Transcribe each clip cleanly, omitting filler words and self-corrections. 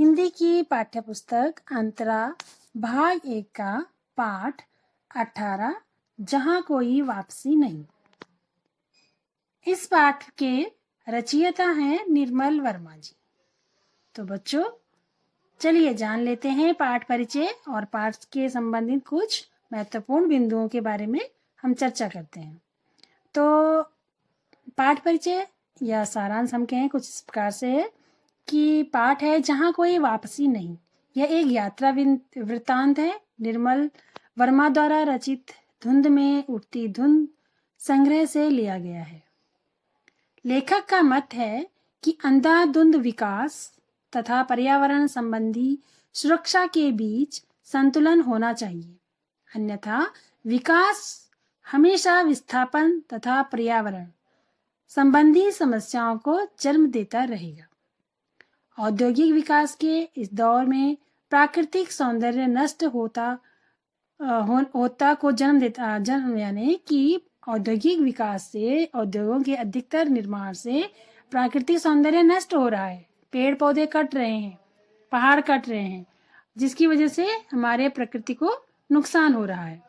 हिंदी की पाठ्यपुस्तक अंतरा भाग 1 का पाठ 18 जहाँ कोई वापसी नहीं। इस पाठ के रचयिता हैं निर्मल वर्मा जी। तो बच्चों चलिए जान लेते हैं पाठ परिचय और पाठ के संबंधित कुछ महत्वपूर्ण बिंदुओं के बारे में हम चर्चा करते हैं। तो पाठ परिचय या सारांश हम कहें कुछ इस प्रकार से है कि पाठ है जहाँ कोई वापसी नहीं। यह एक यात्रा वृत्तांत है। निर्मल वर्मा द्वारा रचित धुंध में उठती धुंध संग्रह से लिया गया है। लेखक का मत है कि अंधाधुंध विकास तथा पर्यावरण संबंधी सुरक्षा के बीच संतुलन होना चाहिए, अन्यथा विकास हमेशा विस्थापन तथा पर्यावरण संबंधी समस्याओं को जन्म देता रहेगा। औद्योगिक विकास के इस दौर में प्राकृतिक सौंदर्य नष्ट होता को जन्म यानी कि औद्योगिक विकास से, औद्योगों के अधिकतर निर्माण से प्राकृतिक सौंदर्य नष्ट हो रहा है। पेड़ पौधे कट रहे हैं, पहाड़ कट रहे हैं, जिसकी वजह से हमारे प्रकृति को नुकसान हो रहा है।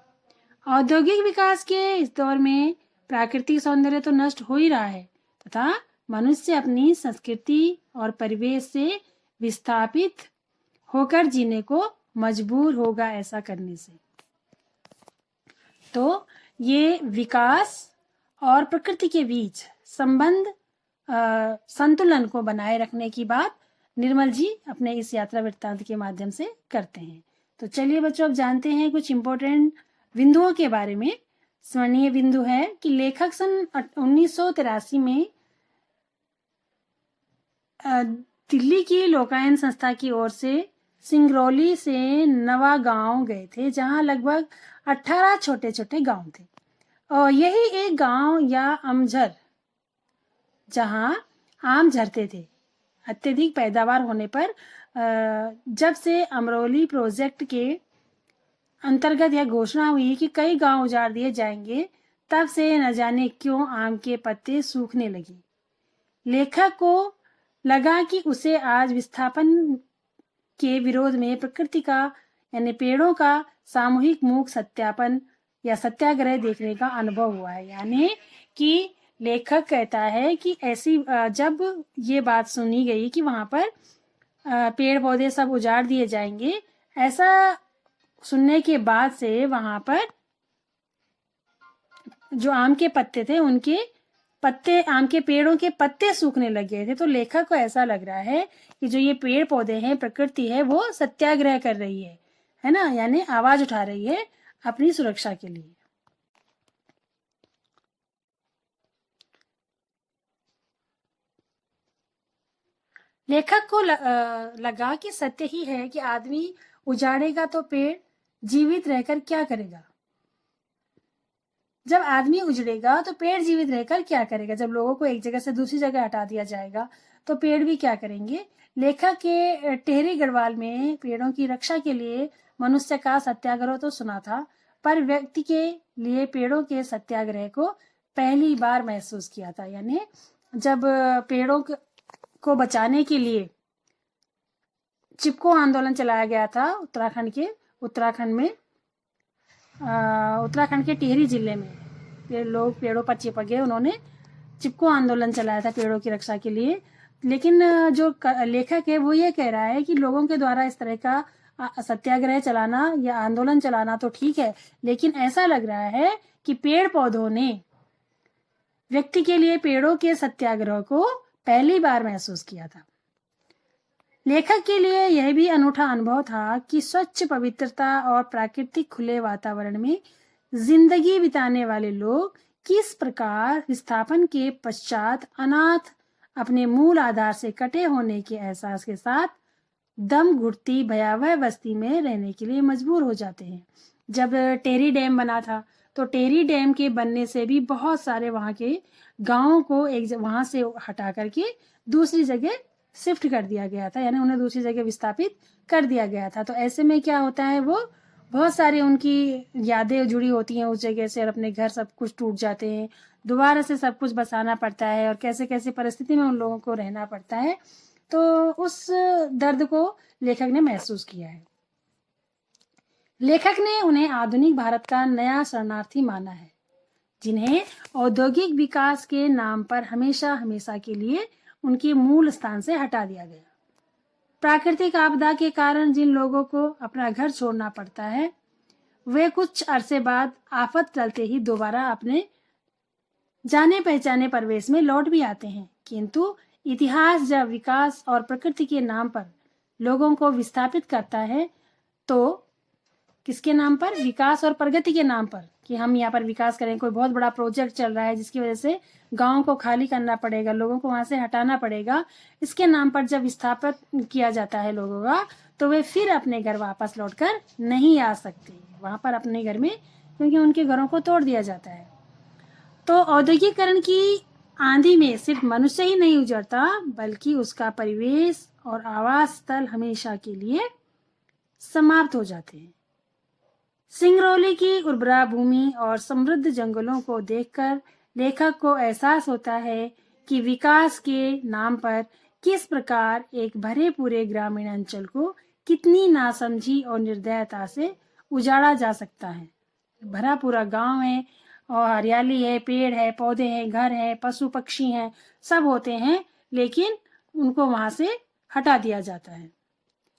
औद्योगिक विकास के इस दौर में प्राकृतिक सौंदर्य तो नष्ट हो ही रहा है तथा मनुष्य अपनी संस्कृति और परिवेश से विस्थापित होकर जीने को मजबूर होगा ऐसा करने से। तो ये विकास और प्रकृति के बीच संबंध संतुलन को बनाए रखने की बात निर्मल जी अपने इस यात्रा वृत्तांत के माध्यम से करते हैं। तो चलिए बच्चों अब जानते हैं कुछ इम्पोर्टेंट बिंदुओं के बारे में। स्मरणीय बिंदु है कि लेखक सन 1983 में दिल्ली की लोकायन संस्था की ओर से सिंगरौली से नवा गांव गए थे, जहां लगभग 18 छोटे छोटे गांव थे और यही एक गांव या अमझर जहां आम झरते थे। अत्यधिक पैदावार होने पर जब से अमरोली प्रोजेक्ट के अंतर्गत यह घोषणा हुई कि कई गांव उजाड़ दिए जाएंगे, तब से न जाने क्यों आम के पत्ते सूखने लगे। लेखक को लगा कि उसे आज विस्थापन के विरोध में प्रकृति का यानी पेड़ों का सामूहिक मूक सत्यापन या सत्याग्रह देखने का अनुभव हुआ है। यानी कि लेखक कहता है कि ऐसी जब ये बात सुनी गई कि वहां पर पेड़ पौधे सब उजाड़ दिए जाएंगे, ऐसा सुनने के बाद से वहां पर जो आम के पत्ते थे उनके पत्ते, आम के पेड़ों के पत्ते सूखने लगे थे। तो लेखक को ऐसा लग रहा है कि जो ये पेड़ पौधे हैं, प्रकृति है, वो सत्याग्रह कर रही है ना, यानी आवाज उठा रही है अपनी सुरक्षा के लिए। लेखक को लगा कि सत्य ही है कि आदमी उजाड़ेगा तो पेड़ जीवित रहकर क्या करेगा। जब आदमी उजड़ेगा तो पेड़ जीवित रहकर क्या करेगा। जब लोगों को एक जगह से दूसरी जगह हटा दिया जाएगा तो पेड़ भी क्या करेंगे। लेखक के टेहरी गढ़वाल में पेड़ों की रक्षा के लिए मनुष्य का सत्याग्रह तो सुना था, पर व्यक्ति के लिए पेड़ों के सत्याग्रह को पहली बार महसूस किया था। यानी जब पेड़ों को बचाने के लिए चिपको आंदोलन चलाया गया था उत्तराखंड के टिहरी जिले में, लोग पेड़ों पर चिपक गए। उन्होंने चिपको आंदोलन चलाया था पेड़ों की रक्षा के लिए। लेकिन जो लेखक है वो ये कह रहा है कि लोगों के द्वारा इस तरह का सत्याग्रह चलाना या आंदोलन चलाना तो ठीक है, लेकिन ऐसा लग रहा है कि पेड़ पौधों ने व्यक्ति के लिए पेड़ों के सत्याग्रह को पहली बार महसूस किया था। लेखक के लिए यह भी अनूठा अनुभव था कि स्वच्छ पवित्रता और प्राकृतिक खुले वातावरण में जिंदगी बिताने वाले लोग किस प्रकार विस्थापन के पश्चात अनाथ अपने मूल आधार से कटे होने के एहसास के साथ दम घुटती भयावह बस्ती में रहने के लिए मजबूर हो जाते हैं। जब टेहरी डैम बना था तो टेहरी डैम के बनने से भी बहुत सारे वहां के गांवों को वहां से हटा करके दूसरी जगह शिफ्ट कर दिया गया था, यानी उन्हें दूसरी जगह विस्थापित कर दिया गया था। तो ऐसे में क्या होता है, वो बहुत सारी उनकी यादें जुड़ी होती हैं उस जगह से और अपने घर सब कुछ टूट जाते हैं, दोबारा से सब कुछ बसाना पड़ता है और कैसे कैसे परिस्थिति में उन लोगों को रहना पड़ता है। तो उस दर्द को लेखक ने महसूस किया है। लेखक ने उन्हें आधुनिक भारत का नया शरणार्थी माना है, जिन्हें औद्योगिक विकास के नाम पर हमेशा हमेशा के लिए उनके मूल स्थान से हटा दिया गया। प्राकृतिक आपदा के कारण जिन लोगों को अपना घर छोड़ना पड़ता है, वे कुछ अरसे बाद आफत टलते ही दोबारा अपने जाने पहचाने परिवेश में लौट भी आते हैं। किंतु इतिहास जब विकास और प्रकृति के नाम पर लोगों को विस्थापित करता है, तो किसके नाम पर? विकास और प्रगति के नाम पर, कि हम यहाँ पर विकास करें, कोई बहुत बड़ा प्रोजेक्ट चल रहा है जिसकी वजह से गांव को खाली करना पड़ेगा, लोगों को वहां से हटाना पड़ेगा, इसके नाम पर जब विस्थापित किया जाता है लोगों का, तो वे फिर अपने घर वापस लौटकर नहीं आ सकते वहां पर अपने घर में, क्योंकि उनके घरों को तोड़ दिया जाता है। तो औद्योगिकरण की आंधी में सिर्फ मनुष्य ही नहीं उजड़ता, बल्कि उसका परिवेश और आवास स्थल हमेशा के लिए समाप्त हो जाते हैं। सिंगरौली की उर्वरा भूमि और समृद्ध जंगलों को देखकर लेखक को एहसास होता है कि विकास के नाम पर किस प्रकार एक भरे पूरे ग्रामीण अंचल को कितनी नासमझी और निर्दयता से उजाड़ा जा सकता है। भरा पूरा गांव है और हरियाली है, पेड़ है, पौधे हैं, घर है, पशु पक्षी हैं, सब होते हैं, लेकिन उनको वहां से हटा दिया जाता है।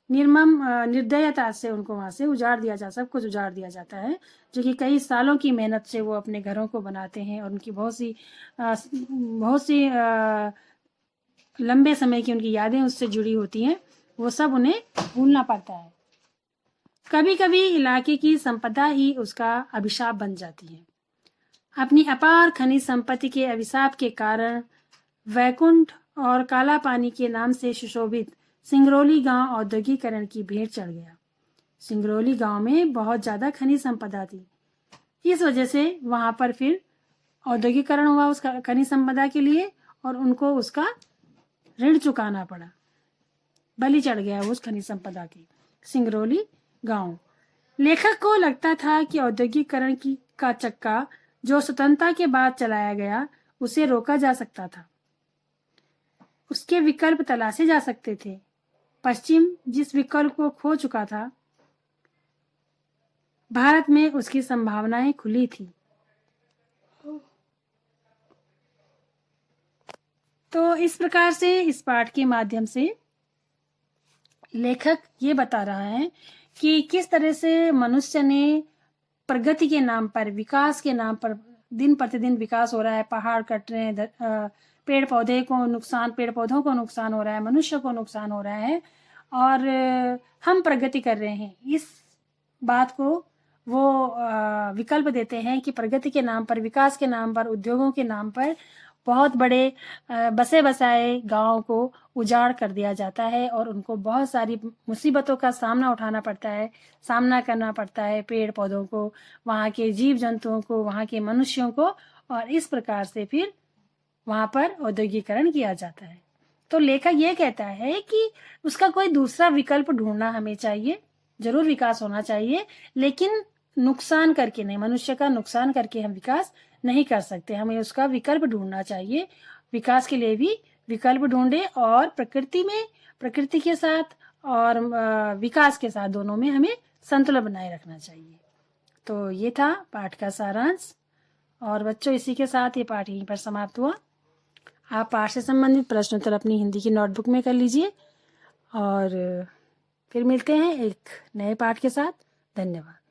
निर्दयता से उनको वहां से उजाड़ दिया जाता, सब कुछ उजाड़ दिया जाता है, जो कि कई सालों की मेहनत से वो अपने घरों को बनाते हैं और उनकी बहुत सी लंबे समय की उनकी यादें उससे जुड़ी होती हैं, वो सब उन्हें भूलना पड़ता है। कभी कभी इलाके की संपदा ही उसका अभिशाप बन जाती है। अपनी अपार खनिज संपत्ति के अभिशाप के कारण वैकुंठ और काला पानी के नाम से सुशोभित सिंगरौली गांव औद्योगिकरण की भेंट चढ़ गया। सिंगरौली गांव में बहुत ज्यादा खनिज संपदा थी, इस वजह से वहां पर फिर औद्योगिकरण हुआ उस खनिज संपदा के लिए, और उनको उसका ऋण चुकाना पड़ा, बलि चढ़ गया उस खनिज संपदा की सिंगरौली गांव। लेखक को लगता था कि औद्योगिकरण का चक्का जो स्वतंत्रता के बाद चलाया गया, उसे रोका जा सकता था, उसके विकल्प तलाशे जा सकते थे। पश्चिम जिस विकल्प को खो चुका था, भारत में उसकी संभावनाएं खुली थी। तो इस प्रकार से इस पाठ के माध्यम से लेखक ये बता रहा है कि किस तरह से मनुष्य ने प्रगति के नाम पर, विकास के नाम पर, दिन प्रतिदिन विकास हो रहा है, पहाड़ कट रहे हैं, पेड़ पौधों को नुकसान हो रहा है, मनुष्य को नुकसान हो रहा है, और हम प्रगति कर रहे हैं। इस बात को वो विकल्प देते हैं कि प्रगति के नाम पर, विकास के नाम पर, उद्योगों के नाम पर बहुत बड़े बसे बसाए गांव को उजाड़ कर दिया जाता है और उनको बहुत सारी मुसीबतों का सामना करना पड़ता है, पेड़ पौधों को, वहाँ के जीव जंतुओं को, वहाँ के मनुष्यों को, और इस प्रकार से फिर वहाँ पर औद्योगिकरण किया जाता है। तो लेखक ये कहता है कि उसका कोई दूसरा विकल्प ढूंढना हमें चाहिए, जरूर विकास होना चाहिए, लेकिन नुकसान करके नहीं, मनुष्य का नुकसान करके हम विकास नहीं कर सकते, हमें उसका विकल्प ढूंढना चाहिए। विकास के लिए भी विकल्प ढूंढे, और प्रकृति के साथ और विकास के साथ दोनों में हमें संतुलन बनाए रखना चाहिए। तो ये था पाठ का सारांश, और बच्चों इसी के साथ ये पाठ यहीं पर समाप्त हुआ। आप पाठ से संबंधित प्रश्न उत्तर अपनी हिंदी की नोटबुक में कर लीजिए, और फिर मिलते हैं एक नए पाठ के साथ। धन्यवाद।